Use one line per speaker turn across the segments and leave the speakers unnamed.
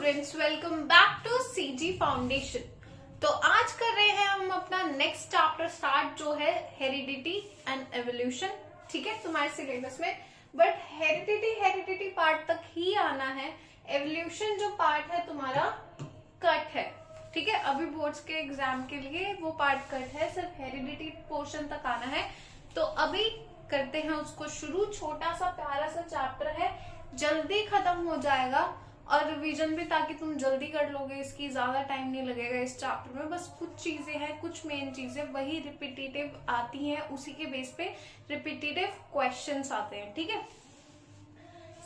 Students, welcome back to CG foundation. तो आज कर रहे हैं हम अपना नेक्स्ट चैप्टर स्टार्ट, जो है हेरिडिटी एंड एवोल्यूशन। ठीक है, तुम्हारे सिलेबस में बट हेरिडिटी पार्ट तक ही आना है। एवोल्यूशन जो पार्ट है तुम्हारा कट है। ठीक है, अभी बोर्ड्स के एग्जाम के लिए वो पार्ट कट है, सिर्फ हेरिडिटी पोर्शन तक आना है। तो अभी करते हैं उसको शुरू। छोटा सा प्यारा सा चैप्टर है, जल्दी खत्म हो जाएगा और रिवीजन भी ताकि तुम जल्दी कर लोगे। इसकी ज्यादा टाइम नहीं लगेगा इस चैप्टर में। बस कुछ चीजें हैं, कुछ मेन चीजें वही रिपीटेटिव आती हैं, उसी के बेस पे रिपीटेटिव क्वेश्चंस आते हैं। ठीक है,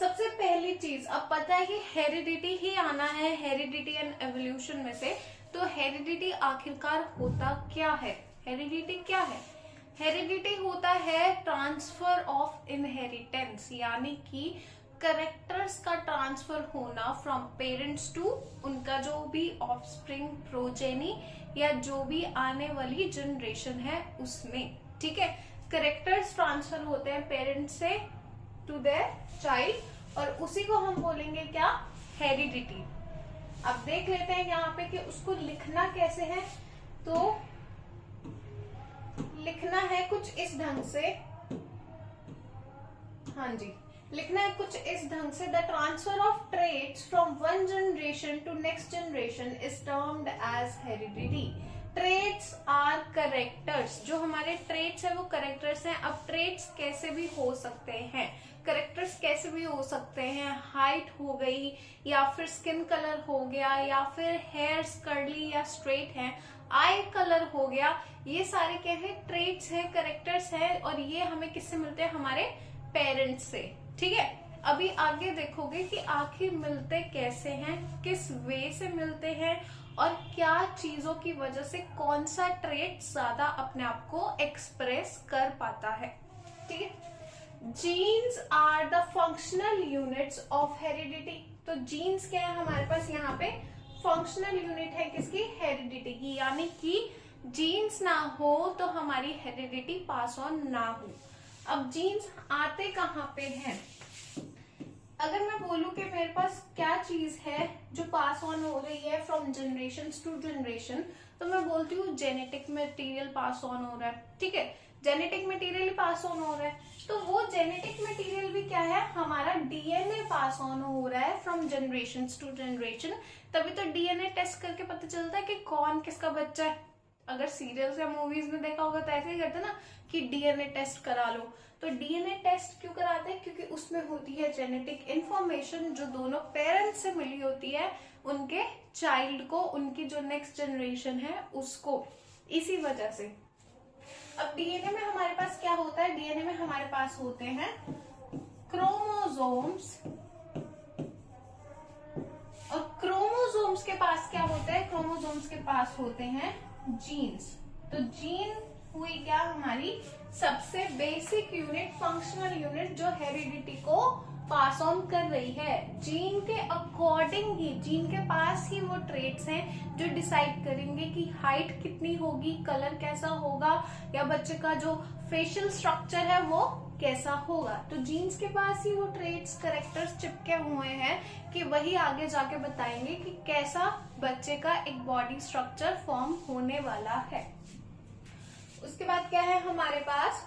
सबसे पहली चीज, अब पता है कि हेरिडिटी ही आना है हेरिडिटी एंड एवोल्यूशन में से। तो हेरिडिटी आखिरकार होता क्या है? हेरिडिटी क्या है? हेरिडिटी होता है ट्रांसफर ऑफ इनहेरिटेंस, यानी कि कैरेक्टर्स का ट्रांसफर होना फ्रॉम पेरेंट्स टू उनका जो भी ऑफस्प्रिंग, प्रोजेनी या जो भी आने वाली जनरेशन है उसमें। ठीक है, कैरेक्टर्स ट्रांसफर होते हैं पेरेंट्स से टू देयर चाइल्ड, और उसी को हम बोलेंगे क्या? हेरिडिटी। अब देख लेते हैं यहाँ पे कि उसको लिखना कैसे है। तो लिखना है कुछ इस ढंग से, हाँ जी, लिखना है कुछ इस ढंग से। The transfer of traits from one generation to next generation is termed as heredity. Traits are characters, जो हमारे ट्रेट्स है वो करेक्टर्स हैं। अब ट्रेट्स कैसे भी हो सकते हैं, करेक्टर्स कैसे भी हो सकते हैं। हाइट हो गई, या फिर स्किन कलर हो गया, या फिर हेयर्स कर्ली या स्ट्रेट है, आई कलर हो गया, ये सारे क्या है? ट्रेट्स है, करेक्टर्स है। और ये हमें किससे मिलते हैं? हमारे पेरेंट्स से। ठीक है, अभी आगे देखोगे कि आखिर मिलते कैसे हैं, किस वे से मिलते हैं, और क्या चीजों की वजह से कौन सा ट्रेट ज्यादा अपने आप को एक्सप्रेस कर पाता है। ठीक है, genes are the functional units of heredity. तो जीन्स क्या है हमारे पास? यहाँ पे फंक्शनल यूनिट है किसकी? हेरिडिटी की। यानी कि जीन्स ना हो तो हमारी हेरिडिटी पास ऑन ना हो। अब जीन्स आते कहाँ पे हैं? अगर मैं बोलूं कि मेरे पास क्या चीज है जो पास ऑन हो रही है फ्रॉम जनरेशन टू जनरेशन, तो मैं बोलती हूँ जेनेटिक मटेरियल पास ऑन हो रहा है। ठीक है, जेनेटिक मटेरियल पास ऑन हो रहा है। तो वो जेनेटिक मटेरियल भी क्या है? हमारा डीएनए पास ऑन हो रहा है फ्रॉम जनरेशन टू जनरेशन। तभी तो डीएनए टेस्ट करके पता चलता है कि कौन किसका बच्चा है। अगर सीरियल्स या मूवीज में देखा होगा तो ऐसे ही करते ना कि डीएनए टेस्ट करा लो। तो डीएनए टेस्ट क्यों कराते हैं? क्योंकि उसमें होती है जेनेटिक इंफॉर्मेशन जो दोनों पेरेंट्स से मिली होती है उनके चाइल्ड को, उनकी जो नेक्स्ट जनरेशन है उसको, इसी वजह से। अब डीएनए में हमारे पास क्या होता है? डीएनए में हमारे पास होते हैं क्रोमोसोम्स, और क्रोमोसोम्स के पास क्या होता है? क्रोमोसोम्स के पास होते हैं जीन्स। तो जीन हुई क्या? हमारी सबसे बेसिक यूनिट, फंक्शनल यूनिट जो हेरिडिटी को पास ऑन कर रही है। जीन के अकॉर्डिंग ही, जीन के पास ही वो ट्रेट्स हैं जो डिसाइड करेंगे कि हाइट कितनी होगी, कलर कैसा होगा, या बच्चे का जो फेशियल स्ट्रक्चर है वो कैसा होगा। तो जीन्स के पास ही वो ट्रेट्स, कैरेक्टर्स चिपके हुए हैं कि वही आगे जाके बताएंगे कि कैसा बच्चे का एक बॉडी स्ट्रक्चर फॉर्म होने वाला है। उसके बाद क्या है हमारे पास?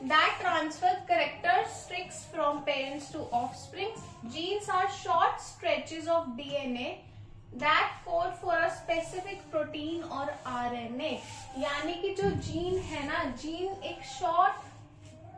That transfer characteristics from parents to offspring. Genes are short stretches of DNA that code for a specific protein और RNA। यानी कि जो जीन है ना, जीन एक शॉर्ट,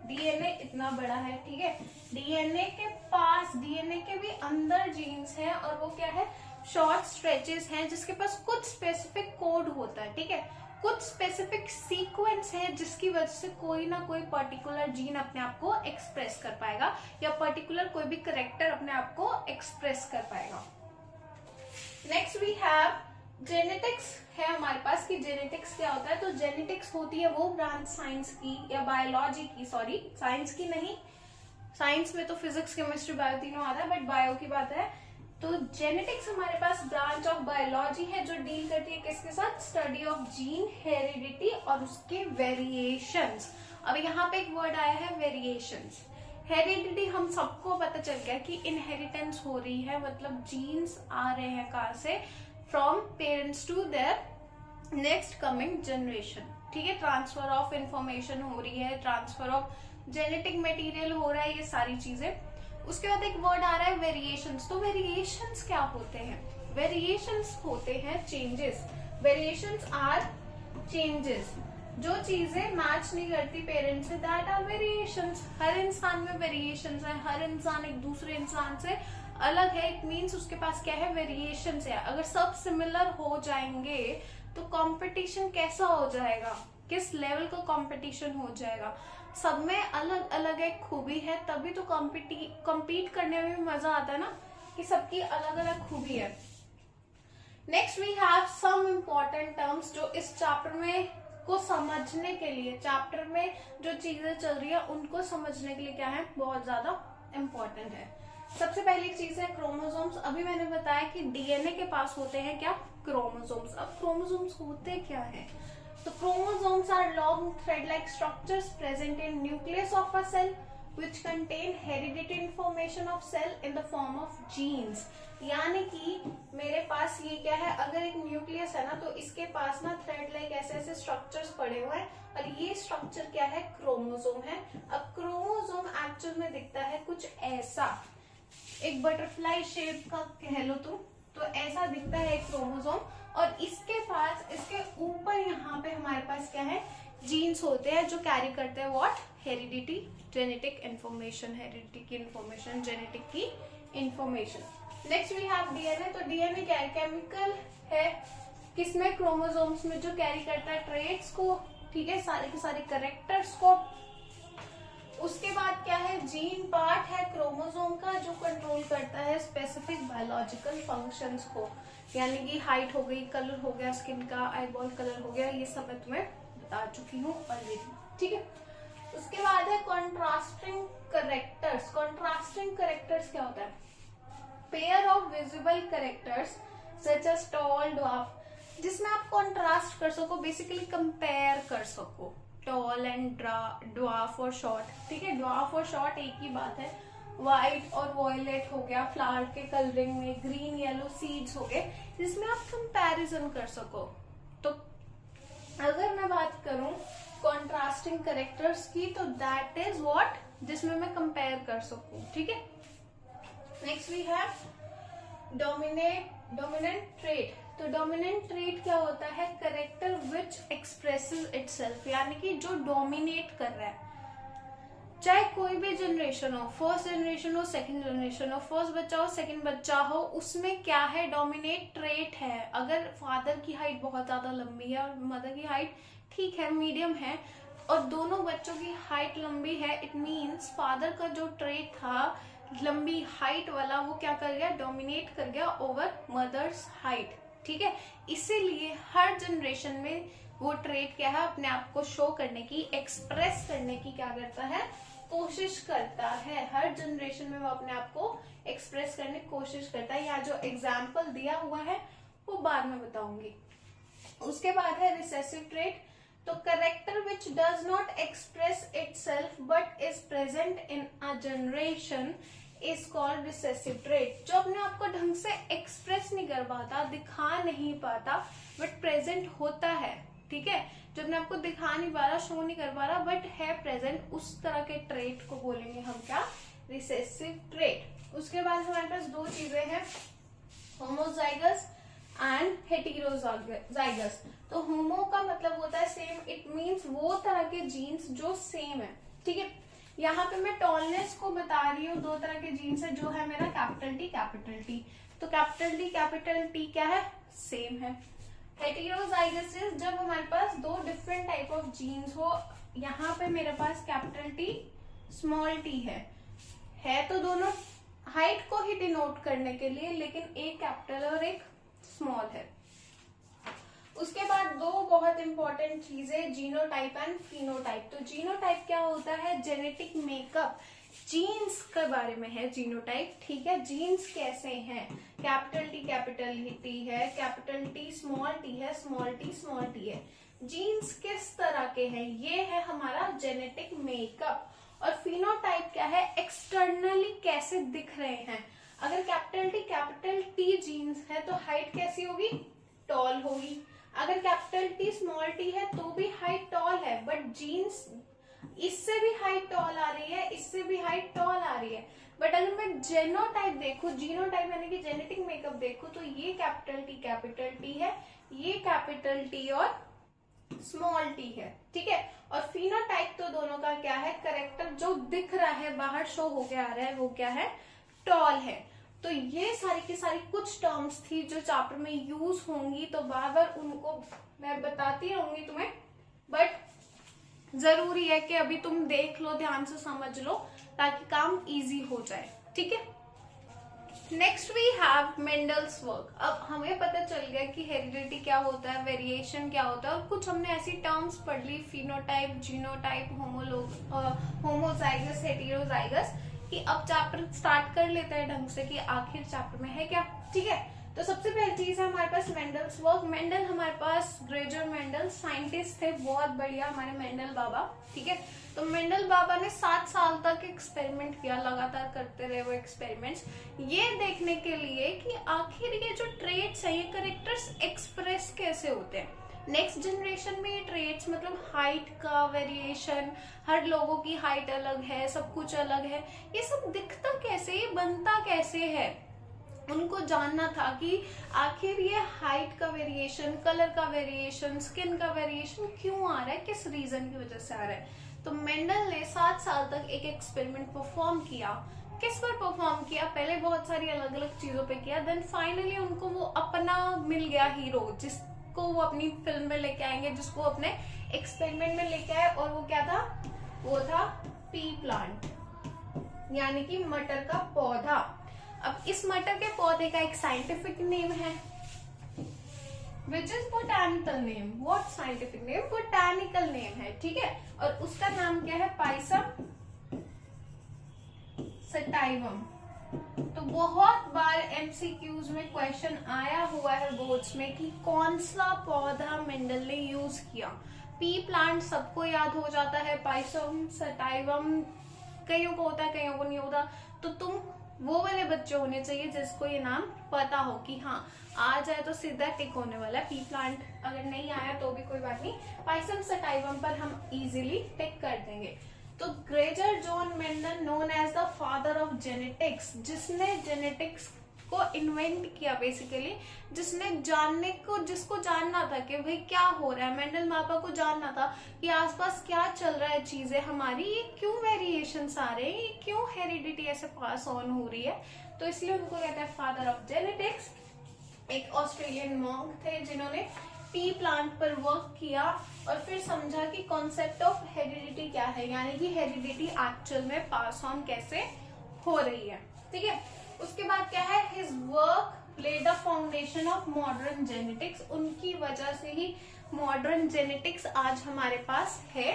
डीएनए इतना बड़ा है, ठीक है, डीएनए के पास, डीएनए के भी अंदर जीन्स हैं, और वो क्या है? शॉर्ट स्ट्रेचेस हैं जिसके पास कुछ स्पेसिफिक कोड होता है। ठीक है, कुछ स्पेसिफिक सीक्वेंस है जिसकी वजह से कोई ना कोई पर्टिकुलर जीन अपने आप को एक्सप्रेस कर पाएगा, या पर्टिकुलर कोई भी करेक्टर अपने आप को एक्सप्रेस कर पाएगा। नेक्स्ट वी हैव जेनेटिक्स है हमारे पास। कि जेनेटिक्स क्या होता है? तो जेनेटिक्स होती है वो ब्रांच साइंस की या बायोलॉजी की, सॉरी साइंस की नहीं, साइंस में तो फिजिक्स, केमिस्ट्री, बायो तीनों आता है, बट बायो की बात है। तो जेनेटिक्स हमारे पास ब्रांच ऑफ बायोलॉजी है जो डील करती है किसके साथ? स्टडी ऑफ जीन, हेरिडिटी और उसके वेरिएशंस। अब यहाँ पे एक वर्ड आया है वेरिएशंस। हेरिडिटी हम सबको पता चल गया कि इनहेरिटेंस हो रही है, मतलब जीन्स आ रहे हैं कहाँ से, from parents to their next coming generation, ठीक है। ट्रांसफर ऑफ इंफॉर्मेशन हो रही है, ट्रांसफर ऑफ जेनेटिक मटेरियल हो रहा है, ये सारी चीजें। उसके बाद एक वर्ड आ रहा है वेरिएशंस। तो वेरिएशंस क्या होते हैं? वेरिएशंस होते हैं चेंजेस। Variations are changes. जो चीजें मैच नहीं करती पेरेंट्स से, दैट आर वेरिएशंस। हर इंसान में वेरिएशंस है, हर इंसान एक दूसरे इंसान से अलग है, इट मीन्स उसके पास क्या है, वेरिएशंस है। अगर सब सिमिलर हो जाएंगे तो कंपटीशन कैसा हो जाएगा, किस लेवल का कंपटीशन हो जाएगा। सब में अलग अलग एक खूबी है, तभी तो कम्पीट करने में भी मजा आता है ना, कि सबकी अलग अलग खूबी है। Next we have some important terms जो इस चैप्टर में को समझने के लिए, चैप्टर में जो चीजें चल रही है उनको समझने के लिए क्या है, बहुत ज्यादा इम्पोर्टेंट है। सबसे पहली चीज है क्रोमोसोम्स। अभी मैंने बताया कि डीएनए के पास होते हैं क्या, क्रोमोसोम्स। अब क्रोमोसोम्स होते क्या है? तो chromosomes are long thread like structures present in nucleus of a cell which contain hereditary information of cell in the form of genes। यानी कि मेरे पास ये क्या है, अगर एक न्यूक्लियस है ना, तो इसके पास ना थ्रेड लाइक ऐसे ऐसे स्ट्रक्चर्स पड़े हुए हैं, और ये स्ट्रक्चर क्या है, क्रोमोसोम है। अब क्रोमोसोम एक्चुअल में दिखता है कुछ ऐसा, एक बटरफ्लाई शेप का कह लो तुम, तो ऐसा दिखता है एक क्रोमोसोम। और इसके पास, इसके ऊपर यहाँ पे हमारे पास क्या है, जीन्स होते हैं जो कैरी करते हैं what, heredity, genetic information, heredity की इंफॉर्मेशन, जेनेटिक की information. Next we have DNA. तो डीएनए क्या है, केमिकल है, किसमें, क्रोमोसोम्स में, जो कैरी करता है ट्रेट्स को, ठीक है, सारे के सारे कैरेक्टर्स को। उसके बाद क्या है, जीन पार्ट है क्रोमोसोम का जो कंट्रोल करता है स्पेसिफिक बायोलॉजिकल फंक्शंस को, यानी कि हाइट हो गई, कलर हो गया स्किन का, आईबॉल कलर हो गया, ये सब मैं तुम्हें बता चुकी हूँ ऑलरेडी, ठीक है। उसके बाद है कॉन्ट्रास्टिंग करेक्टर्स। कॉन्ट्रास्टिंग करेक्टर्स क्या होता है, pair of visible characters such as tall, dwarf, जिसमें आप कॉन्ट्रास्ट कर सको, बेसिकली कंपेयर कर सको, टॉल एंड ड्वार्फ और शॉर्ट, ठीक है। ड्वार्फ और शॉर्ट एक ही बात है। व्हाइट और वॉयलेट हो गया, फ्लावर के कलरिंग में, ग्रीन येलो सीड्स हो गए, जिसमें आप कंपैरिजन कर सको। तो अगर मैं बात करूं कॉन्ट्रास्टिंग कैरेक्टर्स की, तो दैट इज व्हाट, जिसमें मैं कंपेयर कर सकूं, ठीक है। Next we have dominant trait. तो डोमिनेंट ट्रेट क्या होता है, कैरेक्टर विच एक्सप्रेसेस इटसेल्फ, यानी कि जो डोमिनेट कर रहा है, चाहे कोई भी जनरेशन हो, फर्स्ट जनरेशन हो, सेकंड जनरेशन हो, फर्स्ट बच्चा हो, सेकंड बच्चा हो, उसमें क्या है, डोमिनेट ट्रेट है। अगर फादर की हाइट बहुत ज्यादा लंबी है और मदर की हाइट ठीक है, मीडियम है, और दोनों बच्चों की हाइट लंबी है, इट मीन्स फादर का जो ट्रेट था लंबी हाइट वाला, वो क्या कर गया, डोमिनेट कर गया ओवर मदर्स हाइट, ठीक है। इसीलिए हर जनरेशन में वो ट्रेट क्या है, अपने आप को शो करने की, एक्सप्रेस करने की क्या करता है, कोशिश करता है। हर जनरेशन में वो अपने आप को एक्सप्रेस करने की कोशिश करता है। यहाँ जो एग्जाम्पल दिया हुआ है वो बाद में बताऊंगी। उसके बाद है रिसेसिव ट्रेट। तो character which does not express itself but is present in a generation is called recessive trait. जो अपने आप को ढंग से एक्सप्रेस नहीं कर पाता, दिखा नहीं पाता, बट प्रेजेंट होता है, ठीक है। जो अपने आपको दिखा नहीं पा रहा, शो नहीं कर पा रहा, बट है प्रेजेंट, उस तरह के ट्रेट को बोलेंगे हम क्या, रिसेसिव ट्रेट। उसके बाद हमारे पास दो चीजें हैं, होमोजाइगस एंड हेटेरोजाइगस। तो होमो का मतलब होता है सेम, इट मींस वो तरह के जीन्स जो सेम है, ठीक है। यहाँ पे मैं टॉलनेस को बता रही हूँ, दो तरह के जीन्स है, जो है मेरा कैपिटल टी, कैपिटल टी। तो कैपिटल टी क्या है, सेम है। हेटेरोजाइगस जब हमारे पास दो डिफरेंट टाइप ऑफ जीन्स हो, यहाँ पे मेरे पास कैपिटल टी, स्मॉल टी है तो दोनों हाइट को ही डिनोट करने के लिए, लेकिन एक कैपिटल और एक स्मॉल है। उसके बाद दो बहुत इंपॉर्टेंट चीजें, जीनोटाइप एंड फिनोटाइप। तो जीनोटाइप क्या होता है, जेनेटिक मेकअप, जीन्स के बारे में है जीनोटाइप, ठीक है। जीन्स कैसे हैं, कैपिटल टी है, कैपिटल टी स्मॉल टी है, स्मॉल टी है। जीन्स किस तरह के हैं, ये है हमारा जेनेटिक मेकअप। और फिनोटाइप क्या है, एक्सटर्नली कैसे दिख रहे हैं। अगर कैपिटल टी जीन्स है तो हाइट कैसी होगी, टॉल होगी। अगर कैपिटल टी स्मॉल टी है तो भी हाइट टॉल है, बट जीन्स इससे भी हाइट टॉल आ रही है, इससे भी हाइट टॉल आ रही है। बट अगर मैं जेनोटाइप देखूं, जीनोटाइप यानी कि जेनेटिक मेकअप देखूं, तो ये कैपिटल टी है, ये कैपिटल टी और स्मॉल टी है, ठीक है। और फिनोटाइप तो दोनों का क्या है, करेक्टर जो दिख रहा है बाहर शो होके आ रहा है वो क्या है, टॉल है। तो ये सारी की सारी कुछ टर्म्स थी जो चैप्टर में यूज होंगी, तो बार बार उनको मैं बताती रहूंगी तुम्हें, बट जरूरी है कि अभी तुम देख लो, ध्यान से समझ लो ताकि काम इजी हो जाए, ठीक है। Next we have Mendel's work. अब हमें पता चल गया कि हेरिडिटी क्या होता है, वेरिएशन क्या होता है, और कुछ हमने ऐसी टर्म्स पढ़ ली, फिनोटाइप, जीनोटाइप, होमोजाइगस, हेटेरोजाइगस, कि अब चैप्टर स्टार्ट कर लेते हैं ढंग से कि आखिर चैप्टर में है क्या, ठीक है। तो सबसे पहली चीज है हमारे पास मेंडल्स वर्क। मेंडल हमारे पास ग्रेगर मेंडल साइंटिस्ट थे, बहुत बढ़िया हमारे मेंडल बाबा, ठीक है। तो मेंडल बाबा ने 7 साल तक एक्सपेरिमेंट किया, लगातार करते रहे वो एक्सपेरिमेंट्स, ये देखने के लिए कि आखिर ये जो ट्रेट्स है, ये करेक्टर्स एक्सप्रेस कैसे होते हैं। नेक्स्ट जनरेशन में ये ट्रेट्स मतलब हाइट का वेरिएशन, हर लोगों की हाइट अलग है, सब कुछ अलग है, ये सब दिखता कैसे, ये बनता कैसे है, उनको जानना था कि आखिर ये हाइट का वेरिएशन, कलर का वेरिएशन, स्किन का वेरिएशन क्यों आ रहा है, किस रीजन की वजह से आ रहा है। तो मेंडल ने 7 साल तक एक एक्सपेरिमेंट परफॉर्म किया। किस पर परफॉर्म किया, पहले बहुत सारी अलग अलग चीजों पे किया, देन फाइनली उनको वो अपना मिल गया हीरो, जिसको वो अपनी फिल्म में लेके आएंगे, जिसको अपने एक्सपेरिमेंट में लेके आए, और वो क्या था, वो था पी प्लांट, यानी कि मटर का पौधा। अब इस मटर के पौधे का एक साइंटिफिक नेम है, which is botanical name. What scientific name, botanical name है, ठीक है। और उसका नाम क्या है, पाइसम सटाइवम। तो बहुत बार एमसीक्यूज में क्वेश्चन आया हुआ है बोर्ड्स में कि कौन सा पौधा मेंडल ने यूज किया। पी प्लांट सबको याद हो जाता है, पाइसम सटाइवम कईयों को होता है, कईयों को नहीं होता। तो तुम वो वाले बच्चे होने चाहिए जिसको ये नाम पता हो कि हाँ आ जाए तो सीधा टिक होने वाला है। पी प्लांट अगर नहीं आया तो भी कोई बात नहीं, पाइसम सटाइवम पर हम इजीली टिक कर देंगे। तो Gregor John Mendel known as the father of genetics, जिसने जेनेटिक्स को इन्वेंट किया, बेसिकली जिसको जानना था कि भाई क्या हो रहा है, मेंडल पापा को जानना था कि आसपास क्या चल रहा है, चीजें हमारी ये क्यों वेरिएशंस आ रहे हैं, ये क्यों हेरिडिटी ऐसे पास ऑन हो रही है, तो इसलिए उनको कहते हैं फादर ऑफ जेनेटिक्स। एक ऑस्ट्रेलियन मॉन्क थे जिन्होंने पी प्लांट पर वर्क किया और फिर समझा कि कॉन्सेप्ट ऑफ हेरिडिटी क्या है, यानी कि हेरिडिटी एक्चुअल में पास ऑन कैसे हो रही है, ठीक है। उसके बाद क्या है, his work laid the foundation of modern genetics, उनकी वजह से ही मॉडर्न जेनेटिक्स आज हमारे पास है।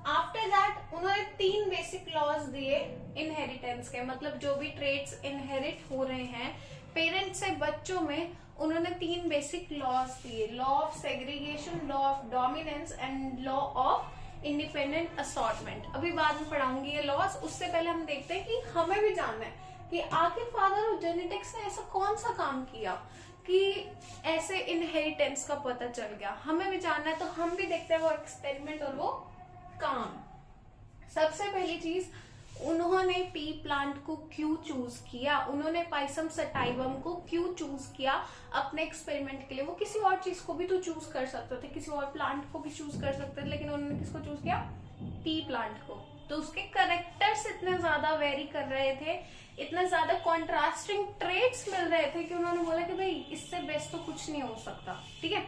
आफ्टर दैट उन्होंने 3 बेसिक लॉज दिए इनहेरिटेंस के, मतलब जो भी ट्रेट्स इनहेरिट हो रहे हैं पेरेंट्स से बच्चों में, उन्होंने 3 बेसिक लॉज दिए, law of segregation, law of dominance and law of independent assortment. अभी बाद में पढ़ाऊंगी ये लॉज, उससे पहले हम देखते हैं कि हमें भी जानना है कि आखिर फादर ऑफ जेनेटिक्स ने ऐसा कौन सा काम किया कि ऐसे इनहेरिटेंस का पता चल गया, हमें भी जानना है। तो हम भी देखते हैं वो एक्सपेरिमेंट और वो काम। सबसे पहली चीज, उन्होंने पी प्लांट को क्यों चूज किया, उन्होंने पाइसम सटाइवम को क्यों चूज किया अपने एक्सपेरिमेंट के लिए। वो किसी और चीज को भी तो चूज कर सकते थे, किसी और प्लांट को भी चूज कर सकते थे, लेकिन उन्होंने किसको चूज किया, पी प्लांट को। तो उसके कैरेक्टर्स इतने ज्यादा वेरी कर रहे थे, इतने ज्यादा कॉन्ट्रास्टिंग ट्रेट्स मिल रहे थे कि उन्होंने बोला कि भाई इससे बेस्ट तो कुछ नहीं हो सकता, ठीक है।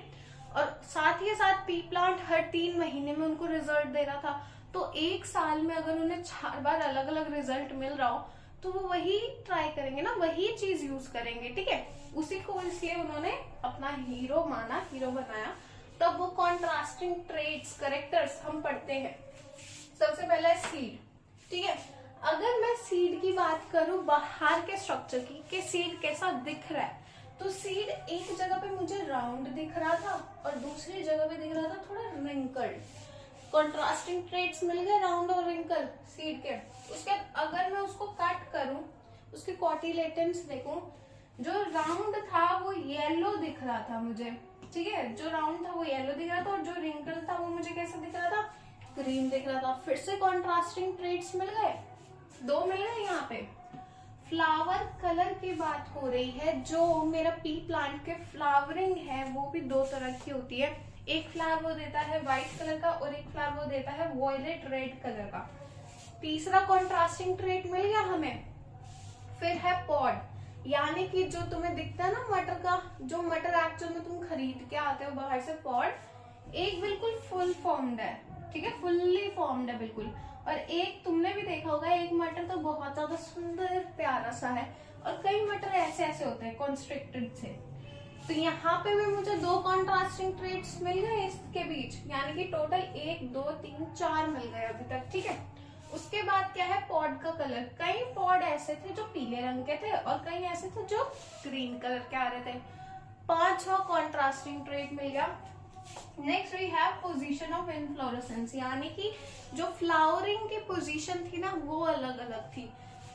और साथ ही साथ पी प्लांट हर 3 महीने में उनको रिजल्ट दे रहा था, तो 1 साल में अगर उन्हें 4 बार अलग अलग रिजल्ट मिल रहा हो तो वो वही ट्राई करेंगे ना, वही चीज यूज करेंगे, ठीक है। उसी को इसलिए उन्होंने अपना हीरो माना, हीरो बनाया। तब वो कॉन्ट्रास्टिंग ट्रेट्स, कैरेक्टर्स हम पढ़ते हैं। सबसे पहला है सीड, ठीक है। अगर मैं सीड की बात करूं बाहर के स्ट्रक्चर की, कि सीड कैसा दिख रहा है, तो सीड एक जगह पे मुझे राउंड दिख रहा था और दूसरी जगह पे दिख रहा था थोड़ा रिंकल्ड। कॉन्ट्रास्टिंग ट्रेट्स मिल गए राउंड और रिंकल सीड के। उसके अगर मैं उसको कट करूं, उसके कॉटिलेटेंस देखूं, जो राउंड था वो येलो दिख रहा था मुझे, ठीक है, जो राउंड था वो येलो दिख रहा था और जो रिंकल था वो मुझे कैसा दिख रहा था, ग्रीन दिख रहा था। फिर से कॉन्ट्रास्टिंग ट्रेट्स मिल गए, 2 मिल गए यहाँ पे। फ्लावर कलर की बात हो रही है, जो मेरा पी प्लांट के फ्लावरिंग है वो भी 2 तरह की होती है। एक फ्लावर वो देता है व्हाइट कलर का और एक फ्लावर वो देता है वॉयलेट रेड कलर का। तीसरा कॉन्ट्रास्टिंग ट्रेट मिल गया हमें। फिर है पॉड, यानी कि जो तुम्हें दिखता है ना मटर का, जो मटर एक्चुअल में तुम खरीद के आते हो बाहर से, पॉड एक बिल्कुल फुल फॉर्म्ड है, ठीक है, फुल्ली फॉर्म्ड है बिल्कुल। और एक तुमने भी देखा होगा, एक मटर तो बहुत ज्यादा सुंदर प्यारा सा है और कई मटर ऐसे ऐसे होते हैं कॉन्स्ट्रिक्टेड से। तो यहाँ पे भी मुझे 2 कॉन्ट्रास्टिंग ट्रेट्स मिल गए इसके बीच, यानी कि टोटल 1 2 3 4 मिल गए अभी तक, ठीक है। उसके बाद क्या है, पॉड का कलर। कई पॉड ऐसे थे जो पीले रंग के थे और कई ऐसे थे जो ग्रीन कलर के आ रहे थे। 5वां कॉन्ट्रास्टिंग ट्रेट मिल गया। Next we have position of inflorescence, यानी कि जो फ्लावरिंग की पोजीशन थी ना वो अलग अलग थी।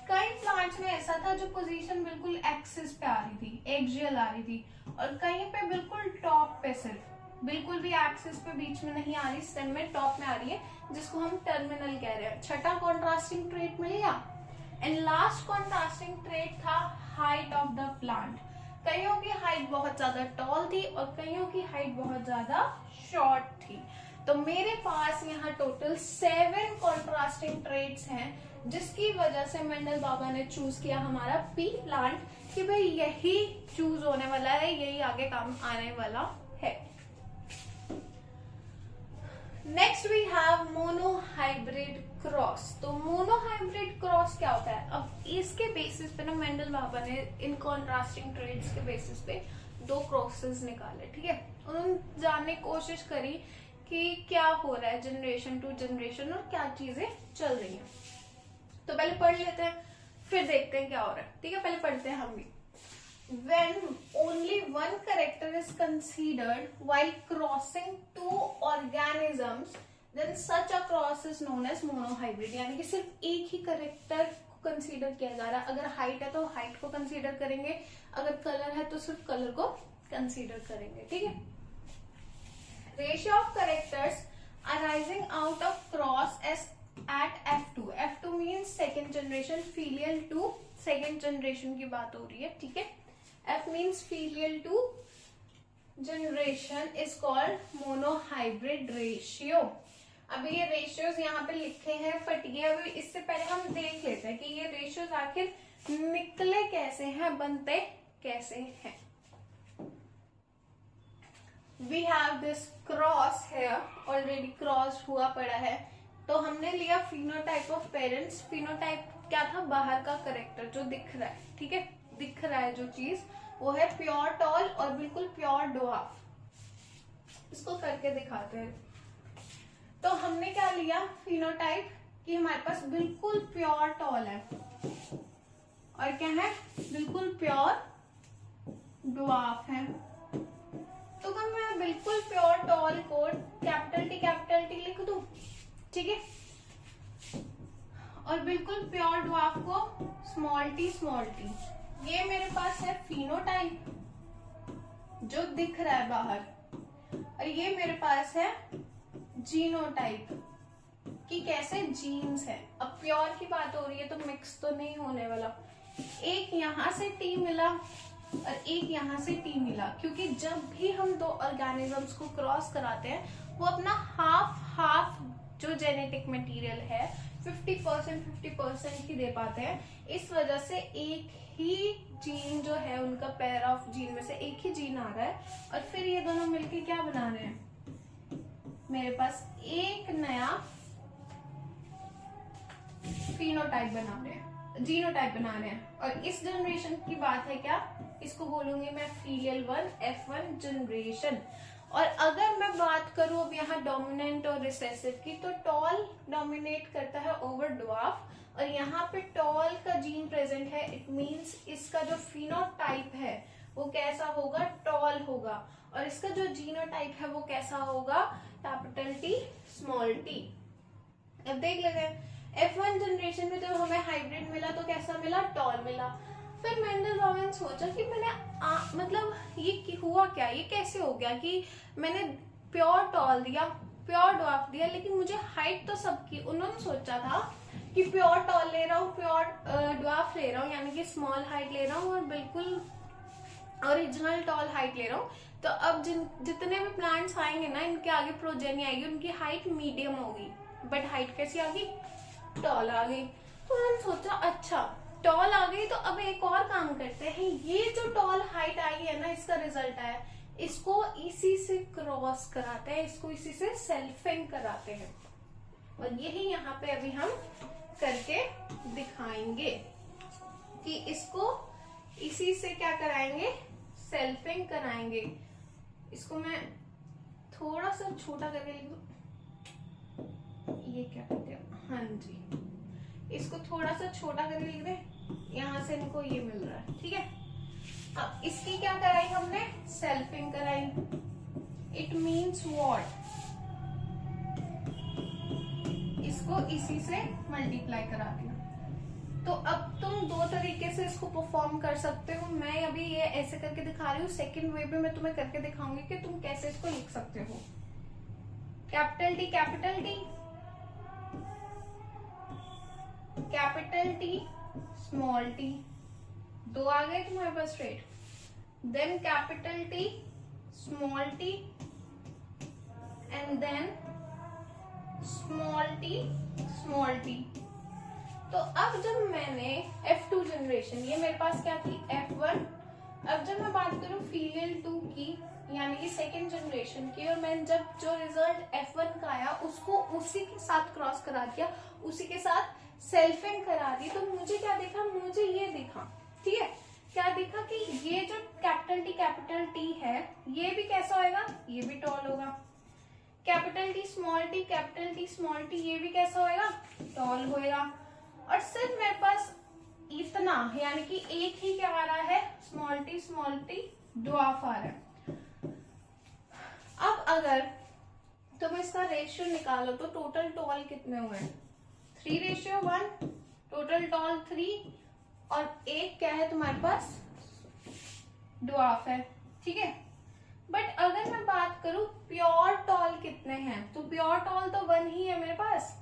कई प्लांट्स में ऐसा था जो पोजीशन बिल्कुल एक्सिस पे आ रही थी, एक्सियल आ रही थी, और कहीं पे बिल्कुल टॉप पे, सिर्फ बिल्कुल भी एक्सिस पे बीच में नहीं आ रही, स्टेम में टॉप में आ रही है, जिसको हम टर्मिनल कह रहे हैं। 6वां कॉन्ट्रास्टिंग ट्रेट मिल गया। एंड लास्ट कॉन्ट्रास्टिंग ट्रेट था हाइट ऑफ द प्लांट। कईयों की हाइट बहुत ज्यादा टॉल थी और कईयों की हाइट बहुत ज्यादा शॉर्ट थी। तो मेरे पास यहाँ टोटल 7 कॉन्ट्रास्टिंग ट्रेट्स हैं, जिसकी वजह से मेंडल बाबा ने चूज किया हमारा पी प्लांट कि भाई यही चूज होने वाला है, यही आगे काम आने वाला है। Next we have monohybrid cross. तो मोनोहाइब्रिड क्रॉस क्या होता है? अब इसके बेसिस पे ना मेंडल बाबा ने इन कॉन्ट्रास्टिंग ट्रेट्स के बेसिस पे 2 क्रॉसेस निकाले, ठीक है। उन्होंने जानने की कोशिश करी कि क्या हो रहा है जनरेशन टू जनरेशन और क्या चीजें चल रही हैं। तो पहले पढ़ लेते हैं, फिर देखते हैं क्या हो रहा है, ठीक है। पहले पढ़ते हैं हम भी। When only one character is considered while crossing 2 organisms, then such a cross is known as monohybrid। यानी कि सिर्फ एक ही कैरेक्टर को कंसीडर किया जा रहा है। अगर हाइट है तो हाइट को कंसीडर करेंगे, अगर कलर है तो सिर्फ कलर को कंसीडर करेंगे, ठीक है। Ratio of characters arising out of cross as at F2। F2 means second generation, filial to second generation की बात हो रही है, ठीक है। F means filial to generation is called monohybrid ratio। अभी ये रेशियोज यहाँ पे लिखे हैं, बट ये अभी इससे पहले हम देख लेते हैं कि ये रेशियोज आखिर निकले कैसे हैं, बनते कैसे हैं। We have this cross here, already cross हुआ पड़ा है। तो हमने लिया फिनोटाइप ऑफ पेरेंट्स। फिनोटाइप क्या था? बाहर का करेक्टर जो दिख रहा है, ठीक है, दिख रहा है जो चीज, वो है प्योर टॉल और बिल्कुल प्योर डवार्फ। इसको करके दिखाते हैं। तो हमने क्या लिया फिनोटाइप कि हमारे पास बिल्कुल प्योर टॉल है और क्या है, बिल्कुल प्योर डवार्फ है। तो अगर मैं बिल्कुल प्योर टॉल को कैपिटल टी लिख दूं, ठीक है, और बिल्कुल प्योर डवार्फ को स्मॉल टी, ये मेरे पास है फिनोटाइप जो दिख रहा है बाहर, और ये मेरे पास है जीनोटाइप कि कैसे जीन्स है। अब प्योर की बात हो रही है तो मिक्स तो नहीं होने वाला। एक यहां से टी मिला और एक यहां से टी मिला, क्योंकि जब भी हम 2 ऑर्गेनिजम्स को क्रॉस कराते हैं वो अपना हाफ जो जेनेटिक मटेरियल है 50% ही दे पाते हैं। इस वजह से एक ही जीन जो है, उनका पेयर ऑफ जीन में से एक ही जीन आ रहा है और फिर ये दोनों मिलके क्या बना रहे हैं, मेरे पास एक नया फिनोटाइप बना रहे हैं, जीनोटाइप बना रहे हैं। और इस जनरेशन की बात है क्या, इसको बोलूंगी मैं फीलियल 1 F1 जनरेशन। और अगर मैं बात करूं अब यहाँ डोमिनेंट और रिसेसिव की, तो टॉल डोमिनेट करता है ओवर डवार्फ और यहाँ पे टॉल का जीन प्रेजेंट है। इट मींस इसका जो फिनोटाइप है वो कैसा होगा, टॉल होगा। और इसका जो जीनोटाइप है वो कैसा होगा, कैपिटल टी स्मॉल टी। अब देख लेते हैं F1 जनरेशन में जब हमें हाइब्रिड मिला तो कैसा मिला, टॉल मिला। फिर मेंडलहॉफ ने सोचा कि मैंने मतलब ये हुआ क्या, ये कैसे हो गया कि मैंने प्योर टॉल दिया, प्योर ड्वार्फ दिया, लेकिन मुझे हाइट तो सबकी। उन्होंने सोचा था कि प्योर टॉल ले रहा हूँ, प्योर ड्वार्फ ले रहा हूँ, यानी कि स्मॉल हाइट ले रहा हूँ और बिल्कुल ओरिजिनल टॉल हाइट ले रहा हूँ। तो अब जितने भी प्लांट्स आएंगे ना, इनके आगे प्रोजेनी आएगी, उनकी हाइट मीडियम होगी। बट हाइट कैसी आ गई, टॉल आ गई। तो उन्होंने सोचा अच्छा टॉल आ गई तो अब एक और काम करते हैं, ये जो टॉल हाइट आई है ना, इसका रिजल्ट आया, इसको इसी से क्रॉस कराते हैं, इसको इसी से सेल्फिंग कराते हैं। और यही यहाँ पे अभी हम करके दिखाएंगे कि इसको इसी से क्या कराएंगे, सेल्फिंग कराएंगे। इसको मैं थोड़ा सा छोटा करके लिख दूं, ये क्या कहते हैं, हाँ जी, इसको थोड़ा सा छोटा करके लिख दे, यहां से इनको ये मिल रहा है, ठीक है। अब इसकी क्या कराई हमने, सेल्फिंग कराई। इट मीन्स व्हाट, इसको इसी से मल्टीप्लाई करा दिया। तो अब तुम दो तरीके से इसको परफॉर्म कर सकते हो। मैं अभी ये ऐसे करके दिखा रही हूँ, सेकंड वे में मैं तुम्हें करके दिखाऊंगी कि तुम कैसे इसको लिख सकते हो। Capital T capital T, capital T small T, दो आ गए तुम्हारे पास straight. Then capital T small T and then small T. तो अब जब मैंने F2 जनरेशन, ये मेरे पास क्या थी F1, अब जब मैं बात करूं फीमेल 2 की, यानी कि सेकेंड जनरेशन की, और मैंने जब जो रिजल्ट F1 का आया उसको उसी के साथ क्रॉस करा दिया, उसी के साथ सेल्फिंग करा दी, तो मुझे क्या दिखा, मुझे ये दिखा, ठीक है, क्या दिखा कि ये जो कैपिटल टी है, ये भी कैसा होएगा, ये भी टॉल होगा। कैपिटल टी स्मॉल टी, ये भी कैसा होएगा, टॉल होएगा। और सिर्फ मेरे पास इतना, यानी कि एक ही क्या आ रहा है, स्मॉल टी ड्वार्फ आ रहा है। अब अगर तुम इसका रेशियो निकालो तो टोटल टॉल कितने हुए, 3:1, टोटल टॉल 3, और एक क्या है तुम्हारे पास, ड्वार्फ है, ठीक है। बट अगर मैं बात करूं प्योर टॉल कितने हैं, तो प्योर टॉल तो 1 ही है मेरे पास।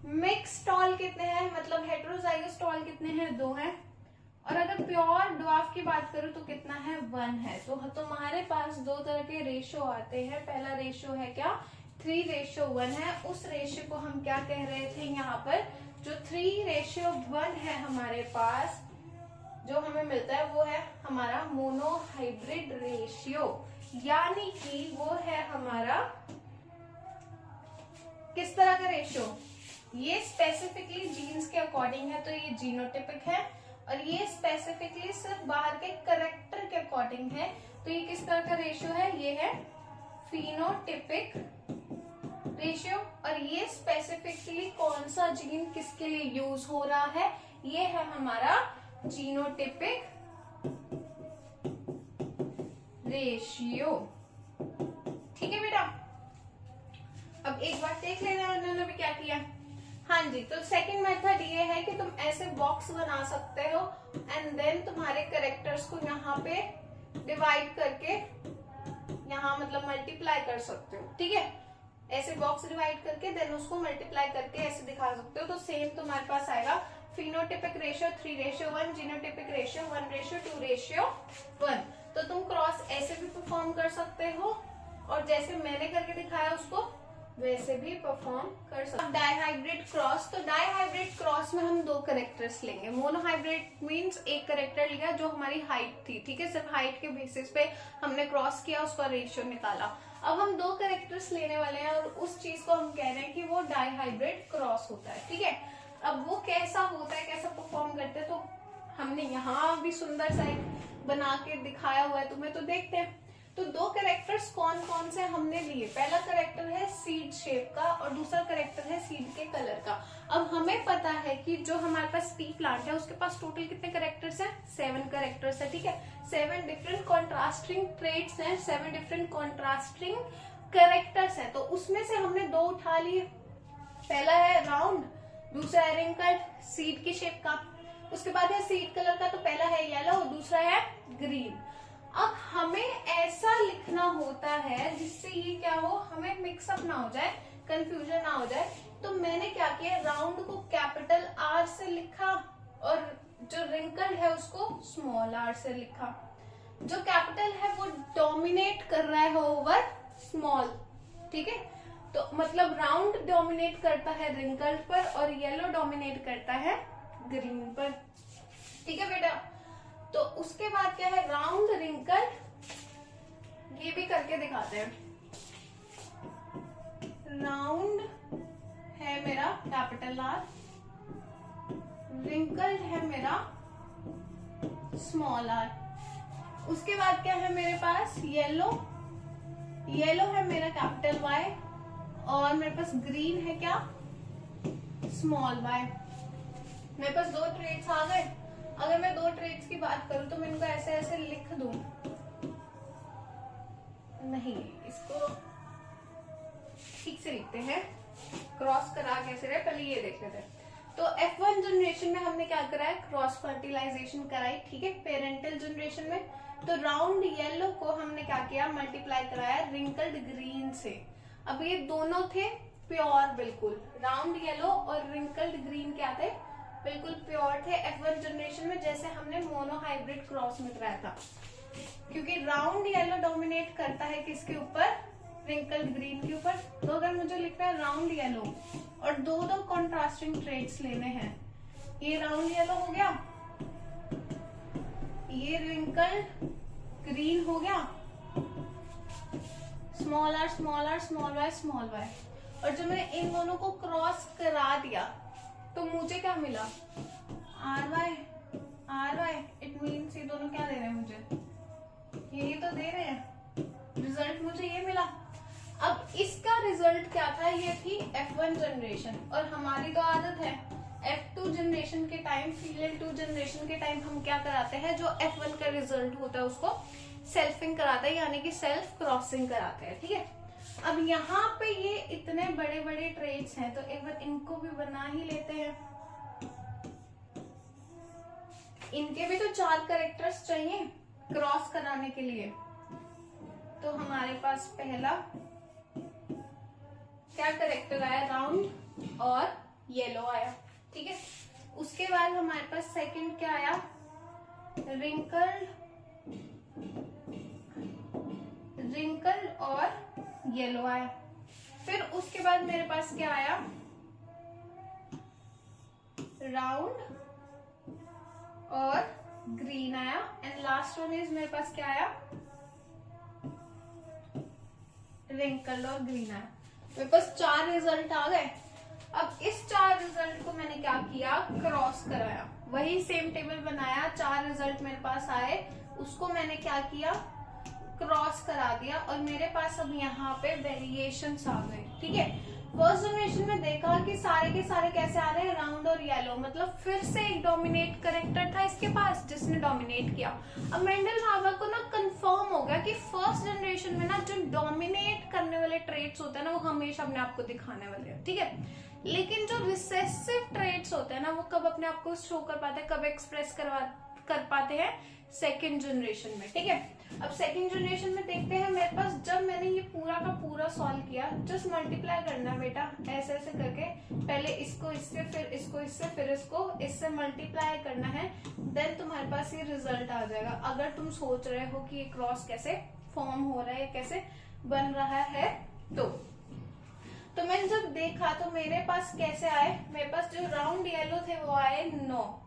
मिक्स टॉल कितने हैं, मतलब हेटेरोजाइगस टॉल कितने हैं, 2 हैं। और अगर प्योर ड्वार्फ की बात करूं तो कितना है, 1 है। तो तुम्हारे पास दो तरह के रेशियो आते हैं। पहला रेशियो है क्या, 3:1 है। उस रेशियो को हम क्या कह रहे थे, यहाँ पर जो 3:1 है हमारे पास, जो हमें मिलता है वो है हमारा मोनोहाइब्रिड रेशियो, यानी कि वो है हमारा किस तरह का रेशियो, ये स्पेसिफिकली जीन्स के अकॉर्डिंग है तो ये जीनोटिपिक है, और ये स्पेसिफिकली सिर्फ बाहर के करेक्टर के अकॉर्डिंग है तो ये किस तरह का रेशियो है, ये है फिनोटिपिक रेशियो। और ये स्पेसिफिकली कौन सा जीन किसके लिए यूज हो रहा है, ये है हमारा जीनोटिपिक रेशियो, ठीक है बेटा। अब एक बार देख लेना उन्होंने भी क्या किया। हाँ जी, तो सेकंड मेथड ये है कि तुम ऐसे बॉक्स बना सकते हो एंड देन तुम्हारे कैरेक्टर्स को यहाँ पे डिवाइड करके यहाँ मतलब मल्टीप्लाई कर सकते हो, ठीक है। ऐसे बॉक्स डिवाइड करके देन उसको मल्टीप्लाई करके ऐसे दिखा सकते हो। तो सेम तुम्हारे पास आएगा फिनोटिपिक रेशियो 3:1, जीनोटिपिक रेशियो 1:2:1। तो तुम क्रॉस ऐसे भी परफॉर्म कर सकते हो और जैसे मैंने करके दिखाया उसको वैसे भी परफॉर्म कर सकते हो। डाइहाइब्रिड क्रॉस, तो डाइहाइब्रिड क्रॉस में हम 2 कैरेक्टर्स लेंगे। मोनोहाइब्रिड मींस एक कैरेक्टर लिया जो हमारी हाइट थी, ठीक है, सिर्फ हाइट के बेसिस पे हमने क्रॉस किया, उसका रेशियो निकाला। अब हम 2 कैरेक्टर्स लेने वाले हैं और उस चीज को हम कह रहे हैं कि वो डाइहाइब्रिड क्रॉस होता है, ठीक है। अब वो कैसा होता है, कैसा परफॉर्म करते हैं, तो हमने यहाँ भी सुंदर सा एक बना के दिखाया हुआ है तुम्हें, तो देखते हैं। तो दो कैरेक्टर्स कौन कौन से हमने लिए, पहला कैरेक्टर है सीड शेप का और दूसरा कैरेक्टर है सीड के कलर का। अब हमें पता है कि जो हमारे पास पी प्लांट है उसके पास टोटल कितने कैरेक्टर्स हैं, 7 कैरेक्टर्स है, ठीक है। 7 डिफरेंट कॉन्ट्रास्टिंग ट्रेट्स हैं, 7 डिफरेंट कॉन्ट्रास्टिंग कैरेक्टर्स हैं। तो उसमें से हमने 2 उठा लिए, पहला है राउंड, दूसरा है रिंकल्ड सीड की शेप का, उसके बाद है सीड कलर का, तो पहला है येलो और दूसरा है ग्रीन। अब हमें ऐसा लिखना होता है जिससे ये क्या हो, हमें मिक्सअप ना हो जाए, कंफ्यूजन ना हो जाए। तो मैंने क्या किया, राउंड को कैपिटल आर से लिखा और जो रिंकल्ड है उसको स्मॉल आर से लिखा। जो कैपिटल है वो डोमिनेट कर रहा है ओवर स्मॉल, ठीक है। तो मतलब राउंड डोमिनेट करता है रिंकल्ड पर और येलो डोमिनेट करता है ग्रीन पर, ठीक है बेटा। तो उसके बाद क्या है, राउंड रिंकल्ड, ये भी करके दिखाते हैं। राउंड है मेरा कैपिटल आर, रिंकल्ड है मेरा स्मॉल आर। उसके बाद क्या है मेरे पास, येलो, येलो है मेरा कैपिटल वाई और मेरे पास ग्रीन है क्या, स्मॉल वाई। मेरे पास 2 ट्रेड्स आ गए। अगर मैं 2 ट्रेड्स की बात करूं तो मैं इनको ऐसे ऐसे लिख दूं, नहीं इसको ठीक से लिखते हैं, क्रॉस करा कैसे रहे पहले ये देख लेते हैं। तो F1 जनरेशन में हमने क्या करा है, क्रॉस फर्टिलाइजेशन कराई, ठीक है। पेरेंटल जनरेशन में तो राउंड येलो को हमने क्या किया, मल्टीप्लाई कराया रिंकल्ड ग्रीन से। अब ये दोनों थे प्योर, बिल्कुल राउंड येलो और रिंकल्ड ग्रीन क्या थे, बिल्कुल प्योर थे F1 जनरेशन में, जैसे हमने मोनो हाइब्रिड क्रॉस में कराया था। क्योंकि राउंड येलो डोमिनेट करता है किसके ऊपर, रिंकल्ड ग्रीन के ऊपर। तो अगर मुझे लिखना है राउंड येलो और 2 कॉन्ट्रास्टिंग ट्रेड्स लेने हैं, ये राउंड येलो हो गया, ये रिंकल्ड ग्रीन हो गया, small R small R small Y small Y, और जब मैंने इन दोनों को क्रॉस करा दिया तो मुझे क्या मिला, R Y R Y. It means ये दोनों क्या दे रहे हैं मुझे, ये तो दे रहे हैं, रिजल्ट मुझे ये मिला। अब इसका रिजल्ट क्या था, ये थी F1 जनरेशन, और हमारी तो आदत है F2 जनरेशन के टाइम, फीमेल 2 जनरेशन के टाइम हम क्या कराते हैं, जो F1 का रिजल्ट होता है उसको सेल्फिंग कराते हैं, यानी कि सेल्फ क्रॉसिंग कराते हैं, ठीक है। अब यहाँ पे ये इतने बड़े बड़े ट्रेड्स हैं तो एक बार इनको भी बना ही लेते हैं। इनके भी तो 4 कैरेक्टर्स चाहिए क्रॉस कराने के लिए। तो हमारे पास पहला क्या कैरेक्टर आया, राउंड और येलो आया, ठीक है। उसके बाद हमारे पास सेकंड क्या आया, रिंकल्ड, रिंकल्ड और येलो आया। फिर उसके बाद मेरे पास क्या आया, राउंड और ग्रीन आया, एंड लास्ट वन इज मेरे पास क्या आया, रिंकल्ड और ग्रीन आया। मेरे पास 4 रिजल्ट आ गए। अब इस 4 रिजल्ट को मैंने क्या किया, क्रॉस कराया, वही सेम टेबल बनाया, 4 रिजल्ट मेरे पास आए, उसको मैंने क्या किया, क्रॉस करा दिया, और मेरे पास अब यहाँ पे वेरिएशंस आ गए, ठीक है। फर्स्ट जनरेशन में देखा कि सारे के सारे कैसे आ रहे हैं, राउंड और येलो, मतलब फिर से एक डोमिनेट कैरेक्टर था इसके पास जिसने डोमिनेट किया। अब मेंडल भाभा को ना कंफर्म हो गया कि फर्स्ट जनरेशन में ना जो डोमिनेट करने वाले ट्रेट्स होते हैं ना वो हमेशा अपने आप को दिखाने वाले हैं, ठीक है। लेकिन जो रिसेसिव ट्रेट्स होते हैं ना वो कब अपने आप को शो कर पाते हैं, कब एक्सप्रेस कर पाते हैं, सेकेंड जनरेशन में, ठीक है। अब सेकेंड जनरेशन में देखते हैं, मेरे पास जब मैंने ये पूरा का पूरा सॉल्व किया, जस्ट मल्टीप्लाई करना बेटा, ऐसे ऐसे करके, पहले इसको इससे, फिर इसको इससे, फिर इसको इससे मल्टीप्लाई करना है, देन तुम्हारे पास ये रिजल्ट आ जाएगा। अगर तुम सोच रहे हो कि ये क्रॉस कैसे फॉर्म हो रहा है, कैसे बन रहा है, तो मैंने जब देखा तो मेरे पास कैसे आए, मेरे पास जो राउंड येलो थे वो आए 9,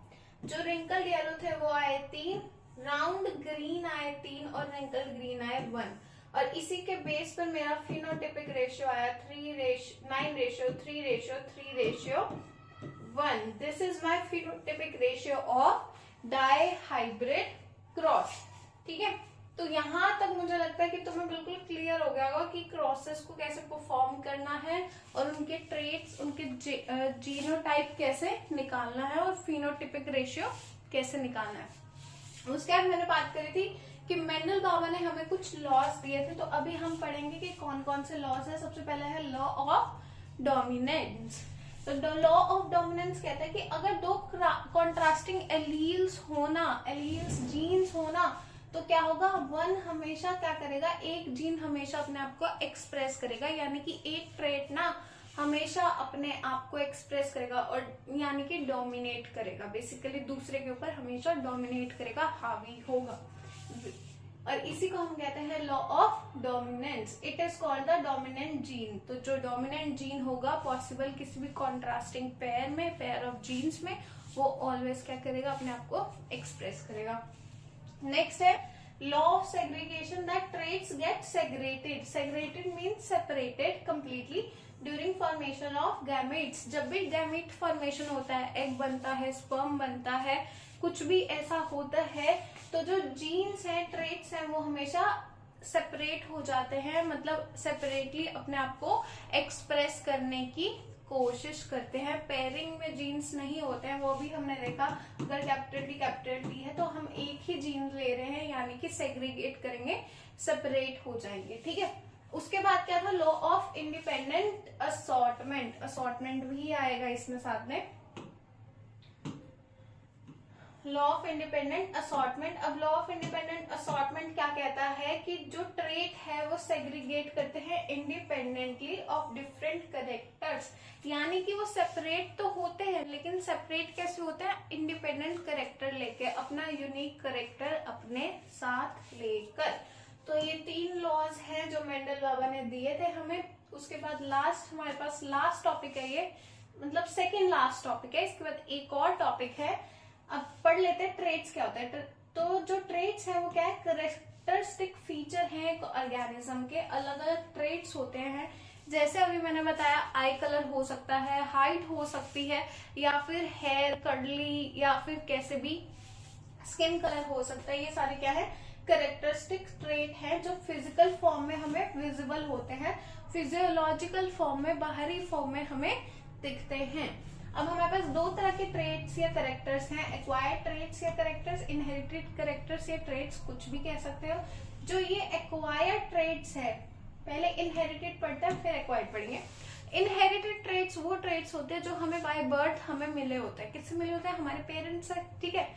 जो रिंकल्ड येलो थे वो आए 3, राउंड ग्रीन आए 3 और रिंकल्ड ग्रीन आए 1, और इसी के बेस पर मेरा फिनोटिपिक रेशियो आया 9:3:3:1। This is my phenotypic ratio of dihybrid cross, ठीक है। तो यहाँ तक मुझे लगता है कि तुम्हें बिल्कुल क्लियर हो गया होगा कि क्रॉसेस को कैसे परफॉर्म करना है और उनके ट्रेट्स, उनके जीनोटाइप कैसे निकालना है और फिनोटिपिक रेशियो कैसे निकालना है। उसके बाद मैंने बात करी थी कि मेंडल बाबा ने हमें कुछ लॉज दिए थे, तो अभी हम पढ़ेंगे कि कौन कौन से लॉज है। सबसे पहला है लॉ ऑफ डोमिनेंस। तो लॉ ऑफ डोमिनेंस कहता है कि अगर दो कॉन्ट्रास्टिंग एलील्स होना, एलील्स जीन्स होना, तो क्या होगा, वन हमेशा क्या करेगा, एक जीन हमेशा अपने आप को एक्सप्रेस करेगा, यानी कि एक ट्रेट ना हमेशा अपने आप को एक्सप्रेस करेगा और यानी कि डोमिनेट करेगा, बेसिकली दूसरे के ऊपर हमेशा डोमिनेट करेगा, हावी होगा। और इसी को हम कहते हैं law of dominance. It is called the dominant gene. तो जो डोमिनेंट जीन होगा पॉसिबल किसी भी कॉन्ट्रास्टिंग पेयर में, पेयर ऑफ जीन्स में, वो ऑलवेज क्या करेगा, अपने आप को एक्सप्रेस करेगा। नेक्स्ट है law of segregation, that traits get segregated. Segregated means separated completely during formation of gametes. जब भी गैमेट फॉर्मेशन होता है, एग बनता है, स्पर्म बनता है, कुछ भी ऐसा होता है, तो जो जीन्स हैं, ट्रेट्स हैं, वो हमेशा सेपरेट हो जाते हैं, मतलब सेपरेटली अपने आप को एक्सप्रेस करने की कोशिश करते हैं। पेयरिंग में जीन्स नहीं होते हैं, वो भी हमने देखा। अगर कैपिटल टी है तो हम एक ही जीन ले रहे हैं, यानी कि सेग्रीगेट करेंगे, सेपरेट हो जाएंगे, ठीक है। उसके बाद क्या था, law of independent assortment. Assortment भी आएगा इसमें साथ में, लॉ ऑफ इंडिपेंडेंट असॉर्टमेंट। अब लॉ ऑफ इंडिपेंडेंट असॉर्टमेंट क्या कहता है कि जो ट्रेट है वो सेग्रीगेट करते हैं इंडिपेंडेंटली ऑफ डिफरेंट कैरेक्टर्स, यानी कि वो सेपरेट तो होते हैं, लेकिन सेपरेट कैसे होते हैं, इंडिपेंडेंट कैरेक्टर लेके, अपना यूनिक कैरेक्टर अपने साथ लेकर। तो ये 3 लॉज हैं जो मेंडल बाबा ने दिए थे हमें। उसके बाद लास्ट हमारे पास लास्ट टॉपिक है, ये मतलब सेकेंड लास्ट टॉपिक है। इसके बाद एक और टॉपिक है, अब पढ़ लेते हैं ट्रेट्स क्या होता है। तो जो ट्रेट्स हैं वो क्या है, कैरेक्टरिस्टिक फीचर हैं ऑर्गेनिज्म के, अलग अलग ट्रेट्स होते हैं। जैसे अभी मैंने बताया, आई कलर हो सकता है, हाइट हो सकती है, या फिर हेयर कर्ली, या फिर कैसे भी स्किन कलर हो सकता है। ये सारे क्या है, कैरेक्टरिस्टिक ट्रेट है जो फिजिकल फॉर्म में हमें विजिबल होते हैं, फिजियोलॉजिकल फॉर्म में, बाहरी फॉर्म में हमें दिखते हैं। अब हमारे पास 2 तरह के ट्रेट्स या कैरेक्टर्स हैं, एक्वायर्ड ट्रेट्स या कैरेक्टर्स, इनहेरिटेड कैरेक्टर्स या ट्रेट्स, कुछ भी कह सकते हो। जो ये एक्वायर्ड ट्रेट्स है, पहले इनहेरिटेड पढ़ते हैं फिर एक्वायर्ड पढ़ेंगे। इनहेरिटेड ट्रेट्स वो ट्रेट्स होते हैं जो हमें बाय बर्थ हमें मिले होते हैं। किससे मिले होते हैं, हमारे पेरेंट्स से, ठीक है,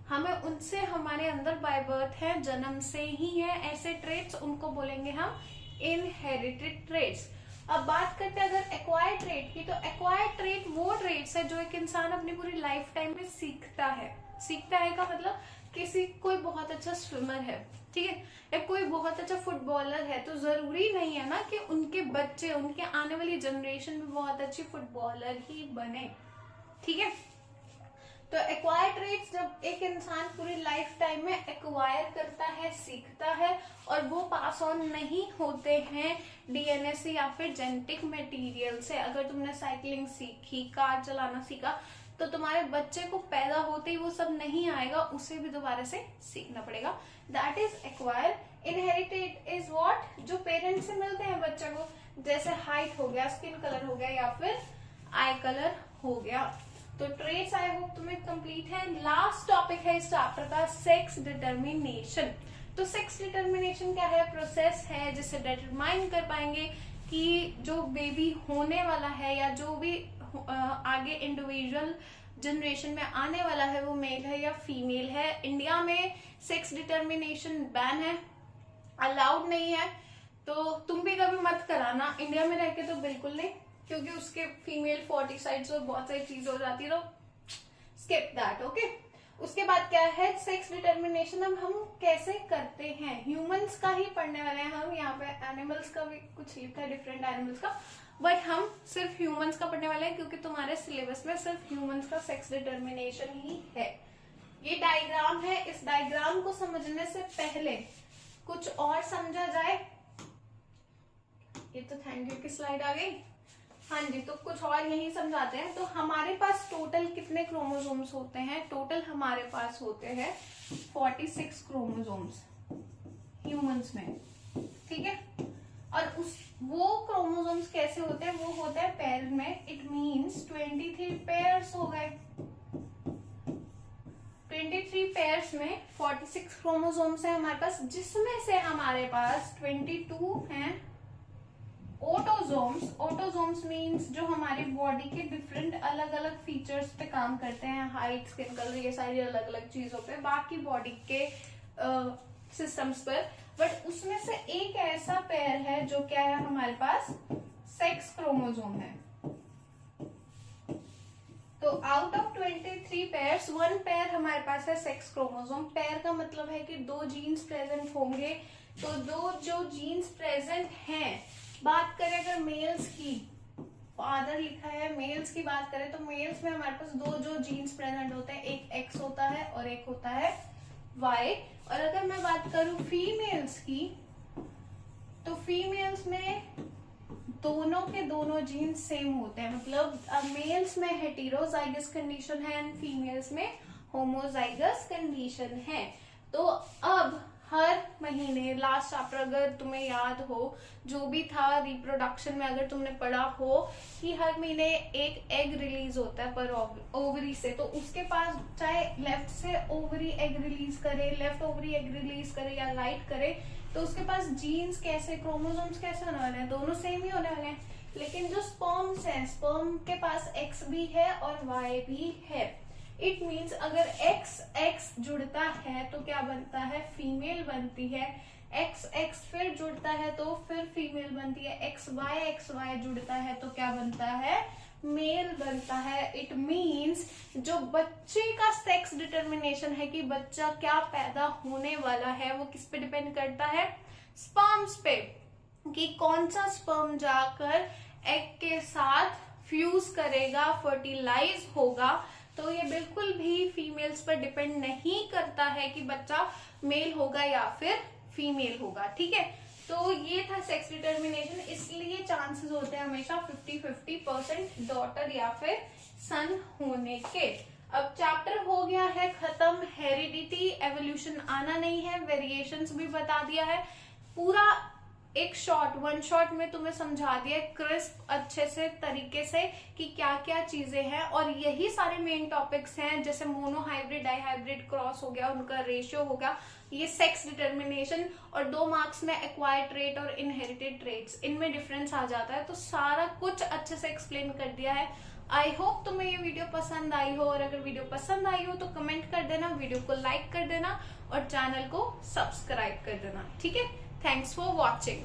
हमें उनसे हमारे अंदर बाय बर्थ है, जन्म से ही है। ऐसे ट्रेट्स उनको बोलेंगे हम इनहेरिटेड ट्रेट्स। अब बात करते हैं अगर एक्वायर्ड ट्रेट की, तो एक्वायर्ड ट्रेट वो ट्रेट्स है जो एक इंसान अपनी पूरी लाइफ टाइम में सीखता है। सीखता है का मतलब, किसी कोई बहुत अच्छा स्विमर है, ठीक है, या कोई बहुत अच्छा फुटबॉलर है, तो जरूरी नहीं है ना कि उनके बच्चे, उनके आने वाली जनरेशन में बहुत अच्छी फुटबॉलर ही बने, ठीक है। तो एक्वायर ट्रेट्स जब एक इंसान पूरी लाइफ टाइम में एक्वायर करता है, सीखता है, और वो पास ऑन नहीं होते हैं डीएनए से या फिर जेनेटिक मटेरियल से। अगर तुमने साइकिलिंग सीखी, कार चलाना सीखा, तो तुम्हारे बच्चे को पैदा होते ही वो सब नहीं आएगा, उसे भी दोबारा से सीखना पड़ेगा। That is acquire. Inherited is what, जो पेरेंट्स से मिलते हैं बच्चे को, जैसे हाइट हो गया, स्किन कलर हो गया, या फिर आई कलर हो गया। तो ट्रेट्स आई होप तुम्हें कंप्लीट है। लास्ट टॉपिक है इस चैप्टर का, सेक्स डिटर्मिनेशन। तो सेक्स डिटर्मिनेशन क्या है, प्रोसेस है जिससे डिटरमाइन कर पाएंगे कि जो बेबी होने वाला है या जो भी आगे इंडिविजुअल जनरेशन में आने वाला है वो मेल है या फीमेल है। इंडिया में सेक्स डिटर्मिनेशन बैन है, अलाउड नहीं है, तो तुम भी कभी मत कराना इंडिया में रह के, तो बिल्कुल नहीं, क्योंकि उसके फीमेल फोर्टिसाइड्स और बहुत सारी चीज हो जाती है, तो स्किप दैट, ओके। उसके बाद क्या है, सेक्स डिटर्मिनेशन अब हम कैसे करते हैं। ह्यूमंस का ही पढ़ने वाले हैं हम, यहाँ पे एनिमल्स का भी कुछ लिखा है, डिफरेंट एनिमल्स का, बट हम सिर्फ ह्यूमंस का पढ़ने वाले हैं, क्योंकि तुम्हारे सिलेबस में सिर्फ ह्यूमंस का सेक्स डिटर्मिनेशन ही है। ये डायग्राम है, इस डायग्राम को समझने से पहले कुछ और समझा जाए। ये तो थैंक यू की स्लाइड आ गई, हाँ जी, तो कुछ और यही समझाते हैं। तो हमारे पास टोटल कितने क्रोमोसोम्स होते हैं, टोटल हमारे पास होते हैं 46 क्रोमोसोम्स, ह्यूमंस में, ठीक है। और वो क्रोमोसोम्स कैसे होते हैं, वो होते हैं पेयर में। इट मीन्स 23 पेयर्स हो गए। 23 पेयर्स में 46 क्रोमोसोम्स है हमारे पास, जिसमें से हमारे पास 22 हैं ऑटोसोम्स। ऑटोसोम्स मीन्स जो हमारी बॉडी के डिफरेंट अलग अलग फीचर्स पे काम करते हैं, हाइट, स्किन कलर, ये सारी अलग अलग चीजों पे, बाकी बॉडी के सिस्टम्स पर। बट उसमें से एक ऐसा पेयर है जो क्या है हमारे पास, सेक्स क्रोमोसोम है। तो आउट ऑफ 23 पेयर्स 1 पेयर हमारे पास है सेक्स क्रोमोसोम। पेयर का मतलब है कि 2 जीन्स प्रेजेंट होंगे। तो 2 जो जीन्स प्रेजेंट हैं, बात करें अगर मेल्स की, फादर लिखा है, मेल्स की बात करें तो मेल्स में हमारे पास 2 जो जीन्स प्रेजेंट होते हैं, एक एक्स होता है और एक होता है वाई। और अगर मैं बात करूं फीमेल्स की, तो फीमेल्स में दोनों के दोनों जीन्स सेम होते हैं। मतलब मेल्स में हेटेरोजाइगस कंडीशन है एंड फीमेल्स में होमोजाइगस कंडीशन है। तो अब हर महीने, लास्ट चैप्टर अगर तुम्हें याद हो, जो भी था रिप्रोडक्शन में, अगर तुमने पढ़ा हो कि हर महीने एक एग रिलीज होता है पर ओवरी से, तो उसके पास चाहे लेफ्ट से ओवरी एग रिलीज करे, लेफ्ट ओवरी एग रिलीज करे या राइट करे, तो उसके पास जीन्स कैसे, क्रोमोसोम्स कैसे होने वाले हैं, दोनों सेम ही होने वाले हैं। लेकिन जो स्पर्म्स हैं, स्पर्म के पास एक्स भी है और वाई भी है। इट मीन्स अगर एक्स एक्स जुड़ता है तो क्या बनता है, फीमेल बनती है। एक्स एक्स फिर जुड़ता है तो फिर फीमेल बनती है। एक्स वाई जुड़ता है तो क्या बनता है, मेल बनता है। इट मीन्स जो बच्चे का सेक्स डिटर्मिनेशन है कि बच्चा क्या पैदा होने वाला है, वो किस पे डिपेंड करता है, स्पर्म्स पे, कि कौन सा स्पर्म जाकर एग के साथ फ्यूज करेगा, फर्टिलाइज होगा। तो ये बिल्कुल भी फीमेल्स पर डिपेंड नहीं करता है कि बच्चा मेल होगा या फिर फीमेल होगा, ठीक है। तो ये था सेक्स डिटर्मिनेशन। इसलिए चांसेस होते हैं हमेशा 50-50% डॉटर या फिर सन होने के। अब चैप्टर हो गया है खत्म। हेरिडिटी, एवोल्यूशन आना नहीं है, वेरिएशंस भी बता दिया है। पूरा एक वन शॉट में तुम्हें समझा दिया क्रिस्प अच्छे से तरीके से कि क्या क्या चीजें हैं। और यही सारे मेन टॉपिक्स हैं, जैसे मोनोहाइब्रिड, डाईहाइब्रिड, क्रॉस हो गया, उनका रेशियो होगा, ये सेक्स डिटर्मिनेशन, और 2 मार्क्स में एक्वायर्ड ट्रेट और इनहेरिटेड ट्रेट्स, इनमें डिफरेंस आ जाता है। तो सारा कुछ अच्छे से एक्सप्लेन कर दिया है। आई होप तुम्हें ये वीडियो पसंद आई हो, और अगर वीडियो पसंद आई हो तो कमेंट कर देना, वीडियो को लाइक कर देना और चैनल को सब्सक्राइब कर देना, ठीक है। Thanks for watching.